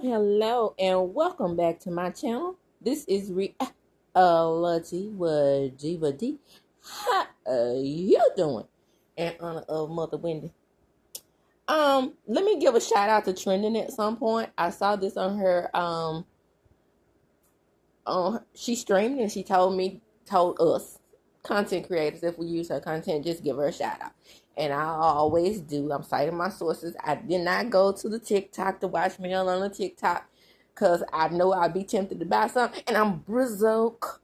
Hello, and welcome back to my channel. This is Reality with Jiva D. How are you doing? In honor of Mother Wendy. Let me give a shout out to Trending at some point. I saw this on her she streamed and she told us content creators, if we use her content, just give her a shout out. And I always do. I'm citing my sources. I did not go to the TikTok to watch Mel on the TikTok because I know I'd be tempted to buy something, and I'm broke.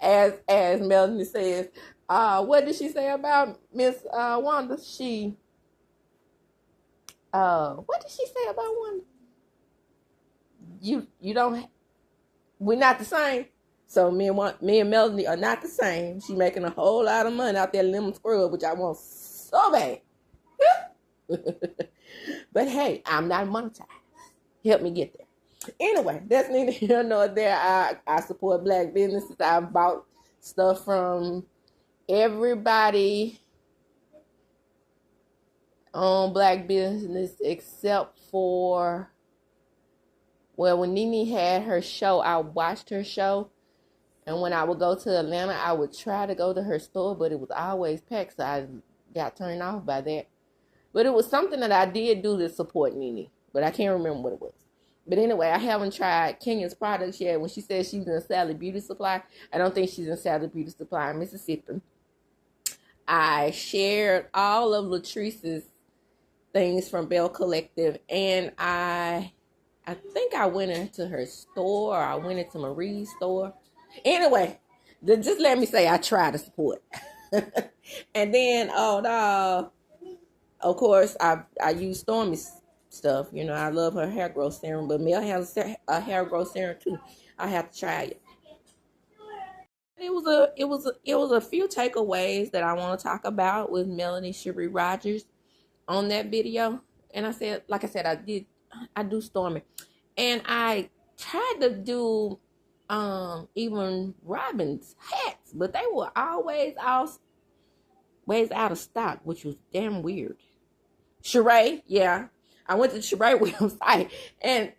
as Melanie says, what did she say about Miss Wanda? What did she say about Wanda? You don't. We're not the same. So me and Melanie are not the same. She making a whole lot of money out there lemon scrub, which I want so bad. But hey, I'm not monetized. Help me get there. Anyway, that's neither here nor there. I support black businesses. I bought stuff from everybody on black business except for, well, when Nene had her show, I watched her show. And when I would go to Atlanta, I would try to go to her store, but it was always packed, so I got turned off by that. But it was something that I did do to support Nene, but I can't remember what it was. But anyway, I haven't tried Kenya's products yet. When she said she's in Sally Beauty Supply, I don't think she's in Sally Beauty Supply in Mississippi. I shared all of Latrice's things from Bell Collective, and I think I went into her store, or I went into Marie's store. Anyway, just let me say I try to support. And then, of course, I use Stormy's stuff. You know, I love her hair growth serum, but Mel has a hair growth serum too. I have to try it. It was a few takeaways that I want to talk about with Melanie Cherie Rogers on that video. And I said, like I said, I do Stormy, and I tried to do even Robin's hats, but they were always out of stock, which was damn weird. Sheree, yeah, I went to the Sheree website, and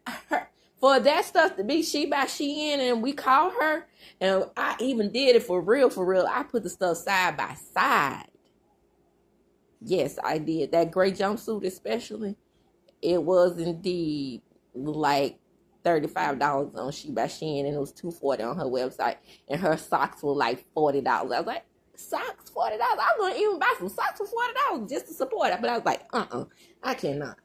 for that stuff to be She by Shein, and we called her, and I even did it for real. I put the stuff side by side. Yes, I did. That gray jumpsuit especially, it was indeed like $35 on She by Shein, and it was $240 on her website, and her socks were like $40. I was like, socks $40? I was gonna even buy some socks for $40 just to support it, but I was like, I cannot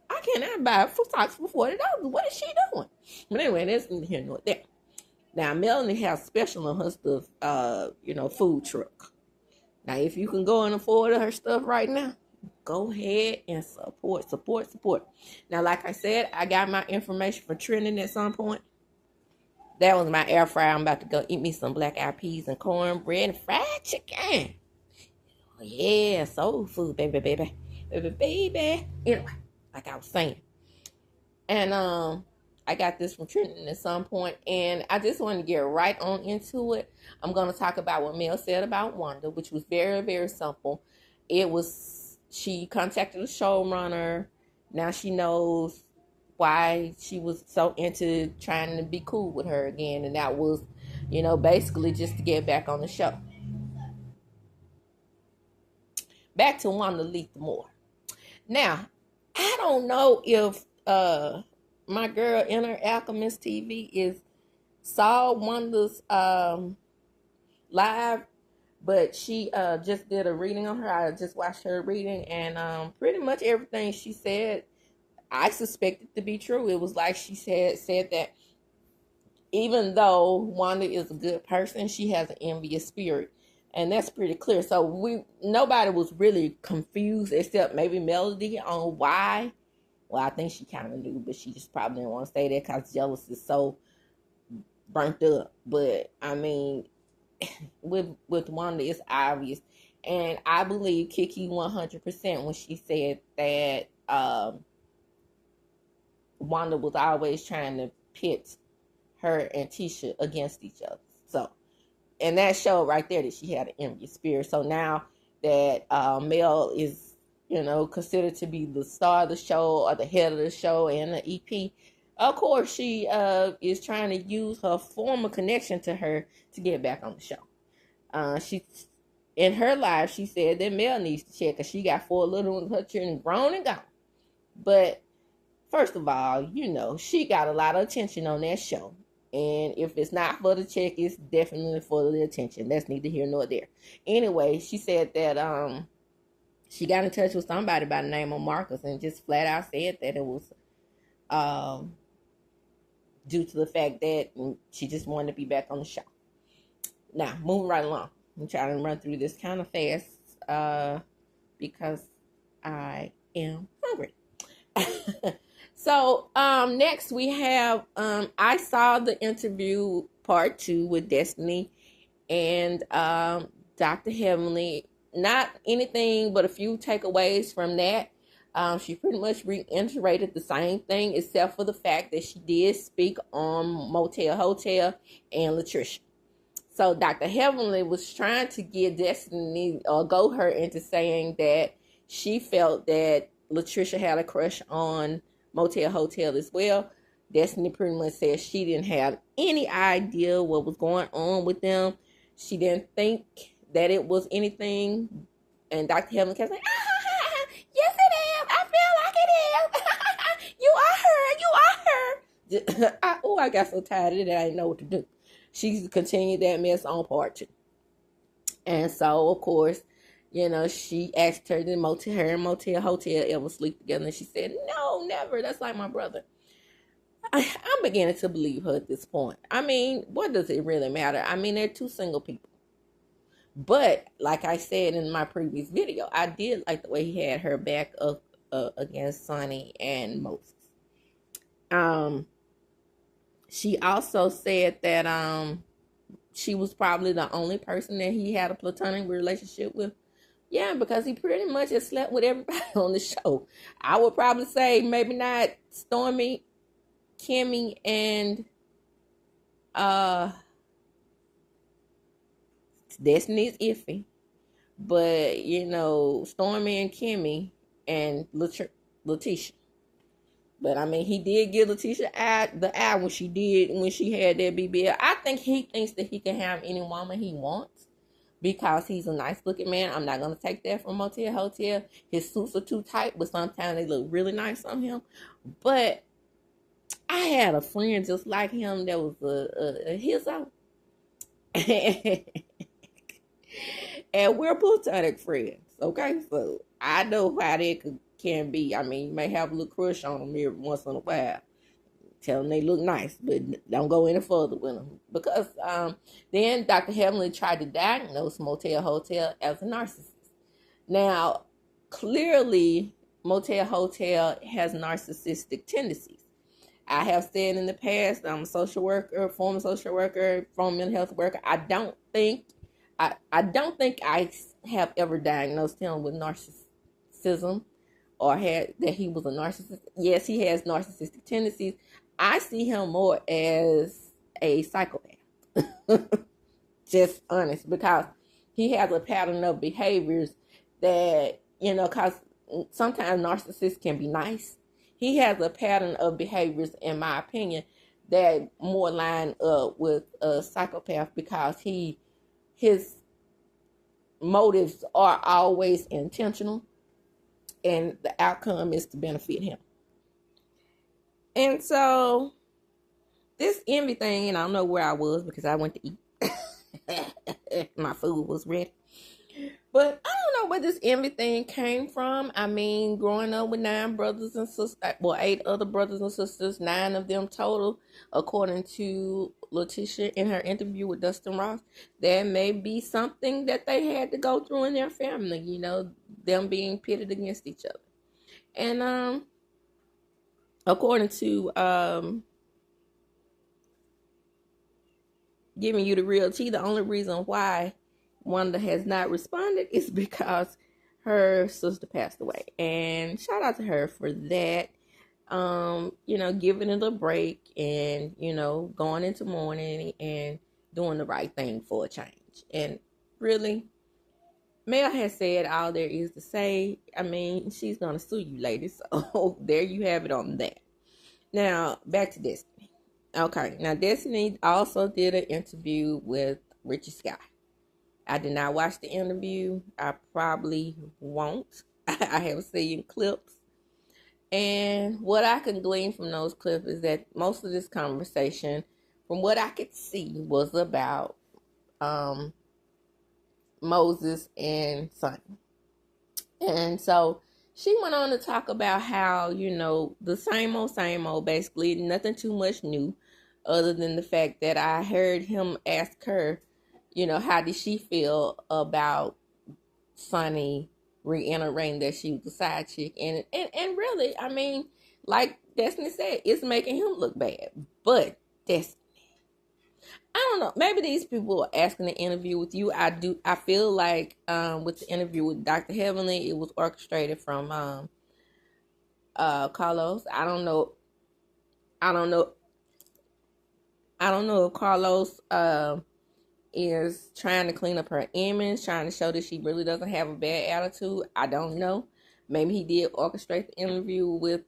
buy socks for $40. What is she doing? But anyway, that's neither here nor there. Now Melanie has special on her stuff, food truck. Now if you can go and afford her stuff right now, go ahead and support. Now, like I said, I got my information for Trending at some point. That was my air fryer. I'm about to go eat me some black eyed peas and cornbread and fried chicken. Oh, yeah, soul food, baby. Anyway, like I was saying. And I got this from Trending at some point, and I just want to get right on into it. I'm going to talk about what Mel said about Wanda, which was very, very simple. She contacted the showrunner. Now she knows why she was so into trying to be cool with her again. And that was, basically just to get back on the show. Back to Wanda Lethamore. Now, I don't know if my girl Inner Alchemist TV saw Wanda's live, but she just did a reading on her. I just watched her reading, and pretty much everything she said, I suspected to be true. It was like she said that even though Wanda is a good person, she has an envious spirit, and that's pretty clear. So nobody was really confused except maybe Melody on why. Well, I think she kind of knew, but she just probably didn't want to say that because jealous is so burnt up. But I mean, with Wanda, it's obvious, and I believe Kiki 100% when she said that Wanda was always trying to pit her and Tisha against each other. So, and that showed right there that she had an envious spirit. So now that Mel is, considered to be the star of the show or the head of the show and the EP. Of course, she is trying to use her former connection to her to get back on the show. She, in her life, she said that Mel needs to check because she got 4 little ones, her children grown and gone. But first of all, she got a lot of attention on that show. And if it's not for the check, it's definitely for the attention. That's neither here nor there. Anyway, she said that she got in touch with somebody by the name of Marcus and just flat out said that it was due to the fact that she just wanted to be back on the show. Now, moving right along. I'm trying to run through this kind of fast because I am hungry. So, next we have, I saw the interview part 2 with Destiny and Dr. Heavenly. Not anything but a few takeaways from that. She pretty much reiterated the same thing except for the fact that she did speak on Motel Hotel and Latricia. So Dr. Heavenly was trying to get Destiny or go her into saying that she felt that Latricia had a crush on Motel Hotel as well. Destiny pretty much said she didn't have any idea what was going on with them. She didn't think that it was anything. And Dr. Heavenly kept saying, yes it is. I feel like it is. You are her. I got so tired of it that I didn't know what to do. She continued that mess on part 2. And so, of course, she asked her, did her and Motel Hotel ever sleep together? And she said, no, never. That's like my brother. I'm beginning to believe her at this point. I mean, what does it really matter? I mean, they're 2 single people. But, like I said in my previous video, I did like the way he had her back up against Sonny and Moses. She also said that she was probably the only person that he had a platonic relationship with. Yeah, because he pretty much has slept with everybody on the show. I would probably say maybe not Stormy, Kimmy, and Destiny's iffy. But, Stormy and Kimmy and Letitia. But, I mean, he did give Letitia the eye when she had that BBL. I think he thinks that he can have any woman he wants because he's a nice-looking man. I'm not going to take that from Motel Hotel. His suits are too tight, but sometimes they look really nice on him. But I had a friend just like him that was a hizzo. And we're platonic friends, okay? So I know how that can be. I mean, you may have a little crush on them every once in a while. Tell them they look nice, but don't go any further with them. Because then Dr. Heavenly tried to diagnose Motel Hotel as a narcissist. Now, clearly, Motel Hotel has narcissistic tendencies. I have said in the past, I'm a social worker, former social worker, former mental health worker. I don't think I have ever diagnosed him with narcissism or had that he was a narcissist. Yes, he has narcissistic tendencies. I see him more as a psychopath. Just honest, because he has a pattern of behaviors that, because sometimes narcissists can be nice. He has a pattern of behaviors, in my opinion, that more line up with a psychopath because his motives are always intentional and the outcome is to benefit him. And so this envy thing, and I don't know where I was because I went to eat. My food was ready. But I don't know where this envy thing came from. I mean, growing up with 9 brothers and sisters, 8 other brothers and sisters, 9 of them total, according to Letitia in her interview with Dustin Ross, there may be something that they had to go through in their family, them being pitted against each other. And according to Giving You the Real Tea, the only reason why Wanda has not responded is because her sister passed away. And shout out to her for that. Giving it a break and, going into mourning and doing the right thing for a change. And really, Mel has said all there is to say. I mean, she's gonna sue you, ladies. So there you have it on that. Now back to Destiny. Okay, now Destiny also did an interview with Richie Sky. I did not watch the interview. I probably won't. I have seen clips. And what I can glean from those clips is that most of this conversation, from what I could see, was about Moses and Sonny. And so she went on to talk about how, the same old, basically, nothing too much new, other than the fact that I heard him ask her, how did she feel about Sonny reiterating that she was a side chick. And really, I mean, like Destiny said, it's making him look bad. But Destiny, I don't know. Maybe these people are asking the interview with you. I feel like with the interview with Dr. Heavenly, it was orchestrated from Carlos. I don't know if Carlos is trying to clean up her image, trying to show that she really doesn't have a bad attitude. I don't know. Maybe he did orchestrate the interview with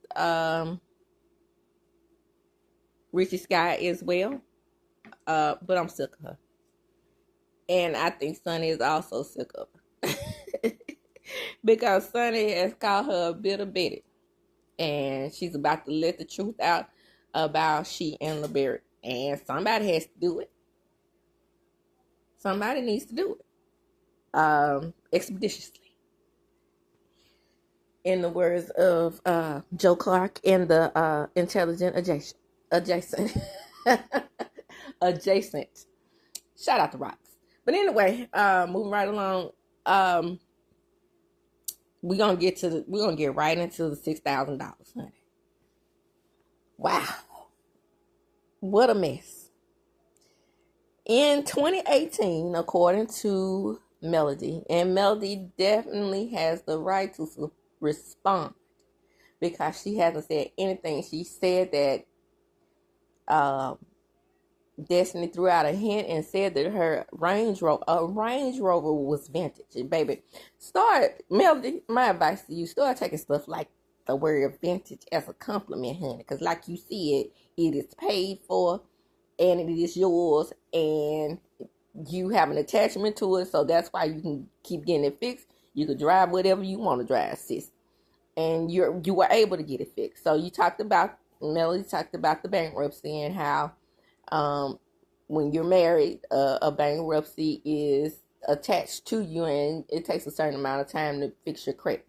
Richie Sky as well. But I'm sick of her. And I think Sonny is also sick of her. Because Sonny has called her a bitter Betty. And she's about to let the truth out about she and LeBarrett. And somebody has to do it. Somebody needs to do it. Expeditiously. In the words of Joe Clark in the Intelligent Adjacent. Adjacent. Shout out to Rocks. But anyway, moving right along, we're gonna get right into the $6,000, honey. Wow. What a mess. In 2018, according to Melody, and Melody definitely has the right to respond because she hasn't said anything. She said that Destiny threw out a hint and said that her Range Rover was vintage. And baby, Melody, my advice to you, start taking stuff like the word vintage as a compliment, honey. Because like you see it is paid for and it is yours and you have an attachment to it. So that's why you can keep getting it fixed. You can drive whatever you want to drive, sis. And you were able to get it fixed. So Melody talked about the bankruptcy and how when you're married, a bankruptcy is attached to you and it takes a certain amount of time to fix your credit.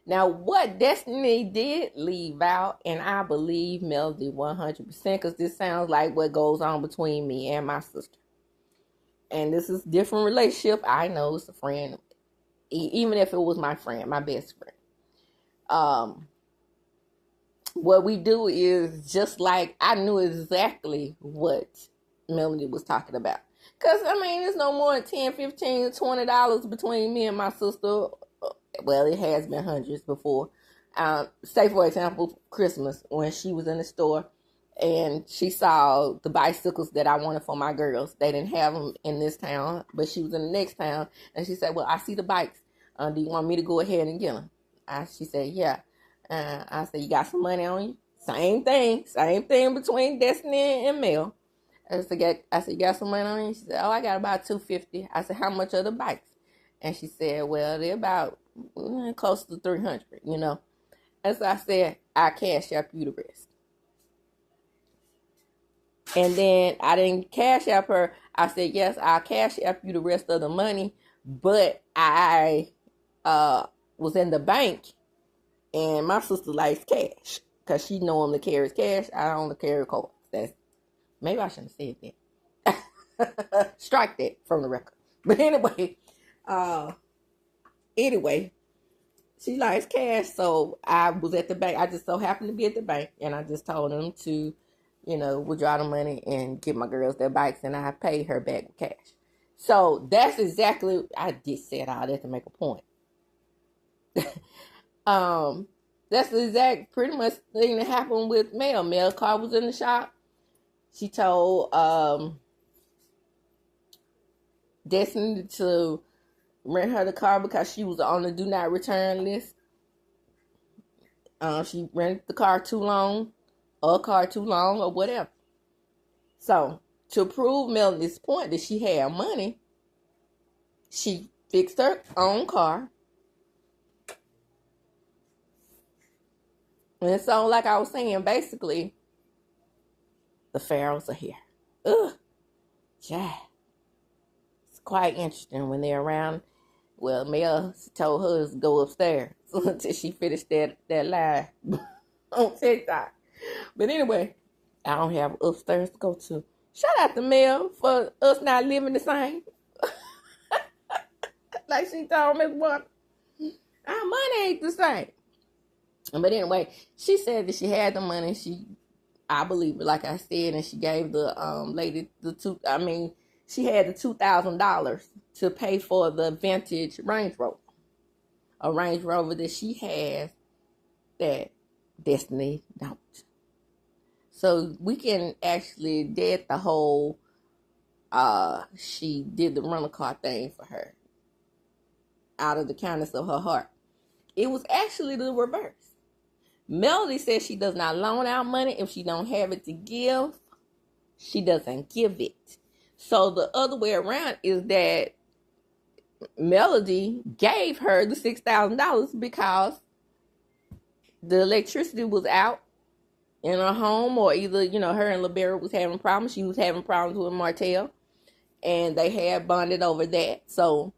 Now, what Destiny did leave out, and I believe Melody 100%, because this sounds like what goes on between me and my sister. And this is a different relationship. I know it's a friend, even if it was my friend, my best friend. What we do is just like I knew exactly what Melody was talking about. Because, I mean, there's no more than $10, $15, $20 between me and my sister. Well, it has been hundreds before. Say, for example, Christmas, when she was in the store and she saw the bicycles that I wanted for my girls. They didn't have them in this town, but she was in the next town. And she said, well, I see the bikes. Do you want me to go ahead and get them? She said, yeah. I said, you got some money on you? Same thing between Destiny and Mel. I said, you got some money on you? She said, oh, I got about $250. I said, how much are the bikes? And she said, well, they're about close to $300, And so I said, I cash out you the rest. And then I didn't cash out her. I said, yes, I'll cash out you the rest of the money. But I was in the bank. And my sister likes cash because she normally carries cash. I only carry cards. Maybe I shouldn't have said that. Strike that from the record. But anyway, she likes cash. So I was at the bank. I just so happened to be at the bank, and I just told them to, withdraw the money and give my girls their bikes, and I paid her back with cash. So that's exactly. I did say all that to make a point. That's the exact pretty much thing that happened with Mel. Mel's car was in the shop. She told Destiny to rent her the car because she was on the do not return list. She rented the car too long, or whatever. So, to prove Melanie's point that she had money, she fixed her own car. And so, like I was saying, basically, the Pharaohs are here. Ugh. Yeah. It's quite interesting when they're around. Well, Mel told her to go upstairs until she finished that line on TikTok. But anyway, I don't have upstairs to go to. Shout out to Mel for us not living the same. Like she told Miss Wanda, our money ain't the same. But anyway, she said that she had the money. I believe it, like I said, and she gave the lady she had the $2,000 to pay for the vintage Range Rover. A Range Rover that she has that Destiny don't. So we can actually dead the whole she did the rental car thing for her out of the kindness of her heart. It was actually the reverse. Melody says she does not loan out money. If she don't have it to give, she doesn't give it. So the other way around is that Melody gave her the $6,000 because the electricity was out in her home, or either, her and LaBera was having problems. She was having problems with Martell, and they had bonded over that. So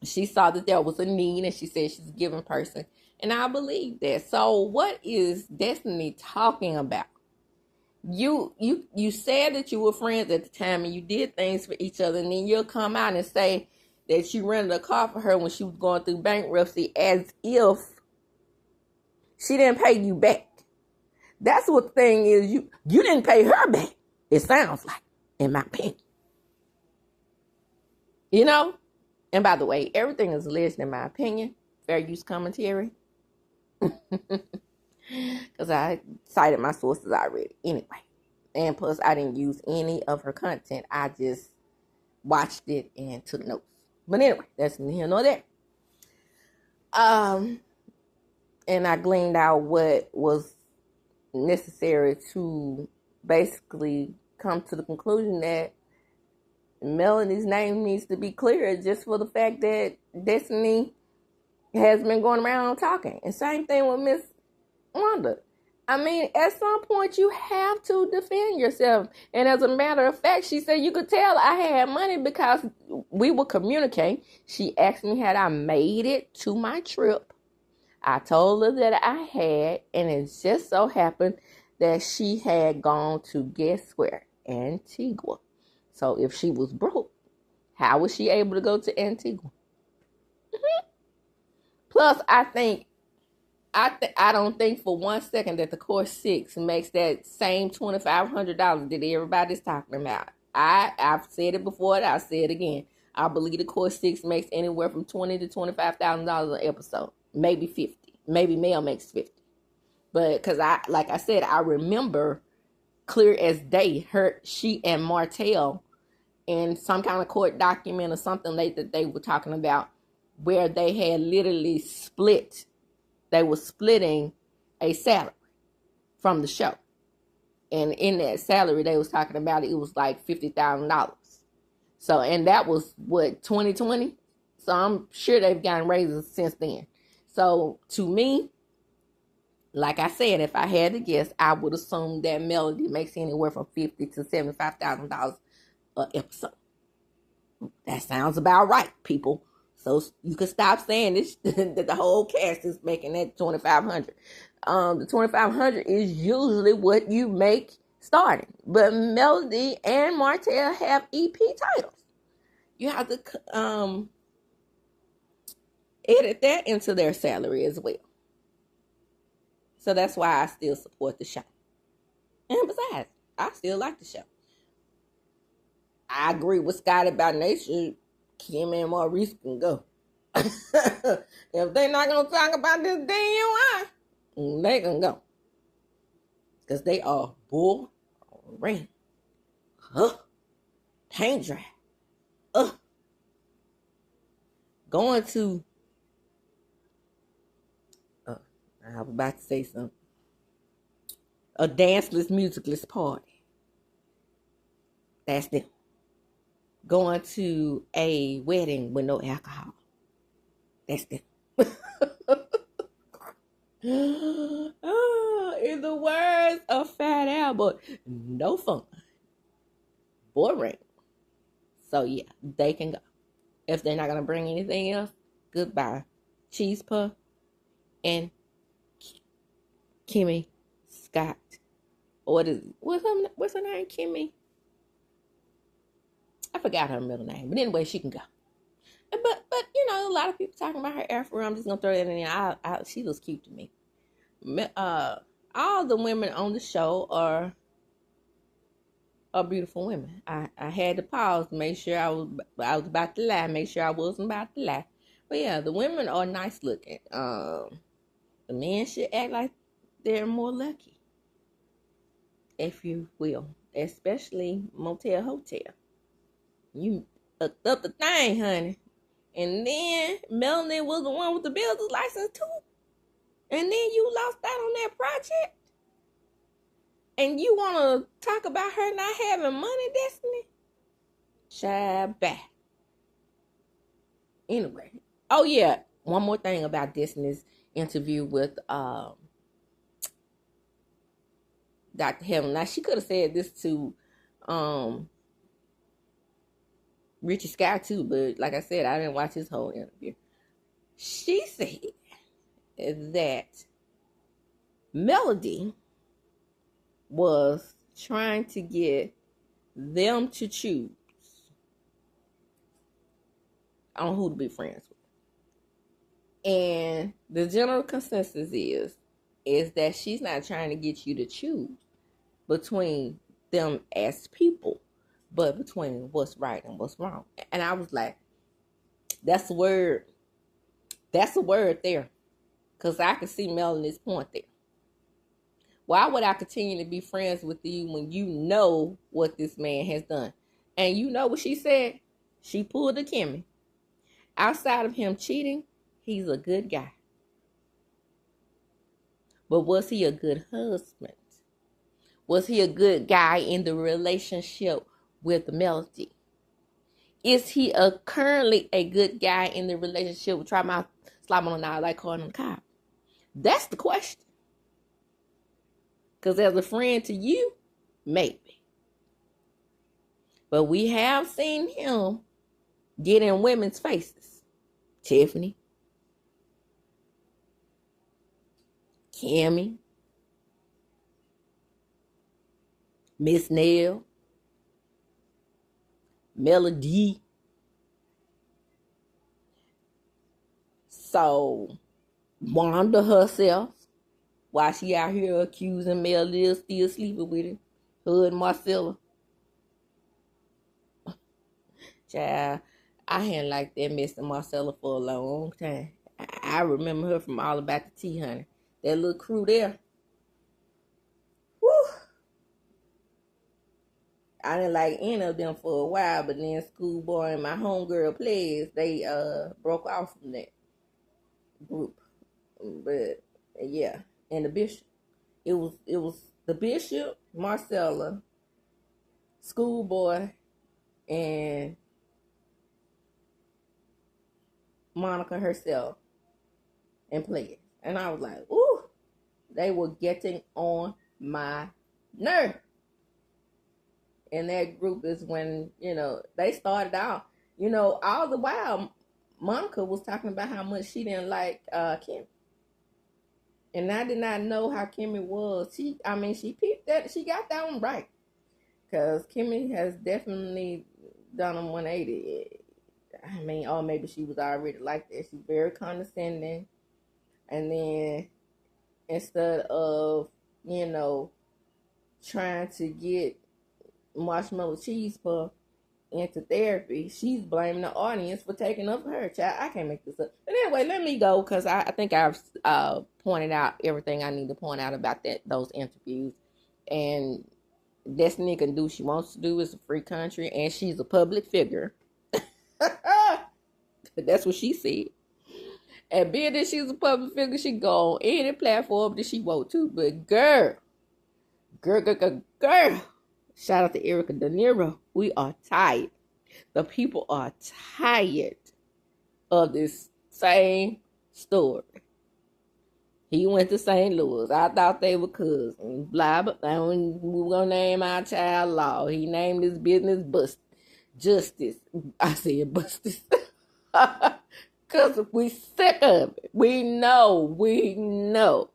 she saw that there was a need, and she said she's a giving person. And I believe that. So what is Destiny talking about? You said that you were friends at the time and you did things for each other, and then you'll come out and say that you rented a car for her when she was going through bankruptcy as if she didn't pay you back. That's what the thing is. You didn't pay her back. It sounds like, in my opinion. And by the way, everything is alleged in my opinion. Fair use commentary. Because I cited my sources already. Anyway. And plus, I didn't use any of her content. I just watched it and took notes. But anyway, that's neither here nor there. And I gleaned out what was necessary to basically come to the conclusion that Melanie's name needs to be cleared, just for the fact that Destiny has been going around talking. And same thing with Miss Wanda. I mean, at some point you have to defend yourself. And as a matter of fact, she said you could tell I had money because we would communicate. She asked me had I made it to my trip. I told her that I had, and it just so happened that she had gone to, guess where? Antigua. So if she was broke, how was she able to go to Antigua? Plus, I don't think for 1 second that the Core 6 makes that same $2,500 that everybody's talking about. I've said it before, and I'll say it again. I believe the Core 6 makes anywhere from $20,000 to $25,000 an episode. Maybe 50. Maybe Mel makes 50. But because like I said, I remember clear as day, she and Martell in some kind of court document or something like that they were talking about, where they had literally split. They were splitting a salary from the show. And in that salary, they was talking about it was like $50,000. So, and that was what, 2020? So I'm sure they've gotten raises since then. So to me, like I said, if I had to guess, I would assume that Melody makes anywhere from $50,000 to $75,000 an episode. That sounds about right, people. So you can stop saying this that the whole cast is making that $2,500. The $2,500 is usually what you make starting. But Melody and Martell have EP titles. You have to edit that into their salary as well. So that's why I still support the show. And besides, I still like the show. I agree with Scott about Nation. Kim and Maurice can go. If they're not going to talk about this DUI, they can go. Because they are boring. Paint dry. going to, I was about to say something, a danceless, musicless party. That's them. Going to a wedding with no alcohol. That's them. In the words of Fat Albert, no fun. Boring. So yeah, they can go. If they're not gonna bring anything else, goodbye. Cheese Puff and Kimmy Scott. What's her name? Kimmy? I forgot her middle name. But anyway, she can go. But you know, a lot of people talking about her afro. I'm just gonna throw that in there. She looks cute to me. All the women on the show are beautiful women. I had to pause to make sure I was about to lie. Make sure I wasn't about to lie. But yeah, the women are nice looking. The men should act like they're more lucky, if you will, especially Motel Hotel. You hooked up the thing, honey. And then Melanie was the one with the builder's license too. And then you lost out on that project. And you want to talk about her not having money, Destiny? Child, back. Anyway. Oh, yeah. One more thing about Destiny's interview with Dr. Heaven. Now, she could have said this to Richie Sky too, but like I said, I didn't watch his whole interview. She said that Melody was trying to get them to choose on who to be friends with. And the general consensus is that she's not trying to get you to choose between them as people, but between what's right and what's wrong. And I was like, that's a word. That's a word there. Because I can see Melanie's point there. Why would I continue to be friends with you when you know what this man has done? And you know what she said? She pulled a Kimmy. Outside of him cheating, he's a good guy. But was he a good husband? Was he a good guy in the relationship with Melody? Is he currently a good guy in the relationship with Try-Mouth, Slap on the Eye, like calling him a cop? That's the question. Because as a friend to you, maybe. But we have seen him get in women's faces. Tiffany, Kimmy, Miss Nell, Melody. So, Wanda herself, while she out here accusing Melody still sleeping with him, her and Marcella. Child, I hadn't liked that Mr. Marcella for a long time. I remember her from All About the Tea, honey. That little crew there. Woo! I didn't like any of them for a while, but then Schoolboy and my homegirl Plays, they broke off from that group. But yeah, and the Bishop. It was the Bishop, Marcella, Schoolboy, and Monica herself, and Plays. And I was like, ooh, they were getting on my nerve. And that group is when, they started out, all the while, Monica was talking about how much she didn't like Kim. And I did not know how Kimmy was. She peeped that. She got that one right. Because Kimmy has definitely done a 180. Or maybe she was already like that. She's very condescending. And then instead of, trying to get Marshmallow Cheese Puff into therapy, she's blaming the audience for taking up her child. I can't make this up. But anyway, let me go because I think I've pointed out everything I need to point out about those interviews. And Destiny can do what she wants to do. It's a free country, and she's a public figure. That's what she said. And being that she's a public figure, she go on any platform that she want to. But girl. Shout out to Erica De Niro. We are tired. The people are tired of this same story. He went to St. Louis. I thought they were cousins. Blah, blah, blah. We were going to name our child Law. He named his business Justice. I said Bustice. Because we sick of it. We know.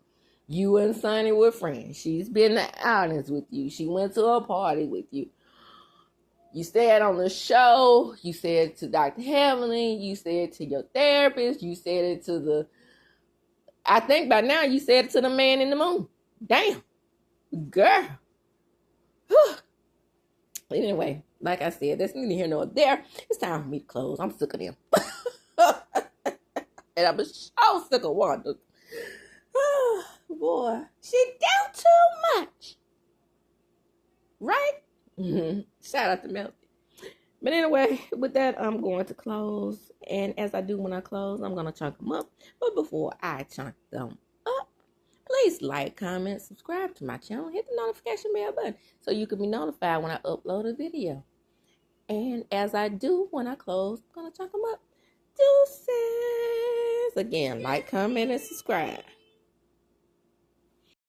You and Sonny were friends. She's been to outings with you. She went to a party with you. You said on the show. You said to Dr. Heavenly. You said to your therapist. You said it to the... I think by now you said it to the man in the moon. Damn. Girl. Whew. Anyway, like I said, that's neither here nor there. It's time for me to close. I'm sick of them. And I'm so sick of Wanda. Oh, boy. She do too much. Right? Mm-hmm. Shout out to Melody. But anyway, with that, I'm going to close. And as I do when I close, I'm going to chunk them up. But before I chunk them up, please like, comment, subscribe to my channel. Hit the notification bell button so you can be notified when I upload a video. And as I do when I close, I'm going to chunk them up. Deuces. Again, like, comment, and subscribe.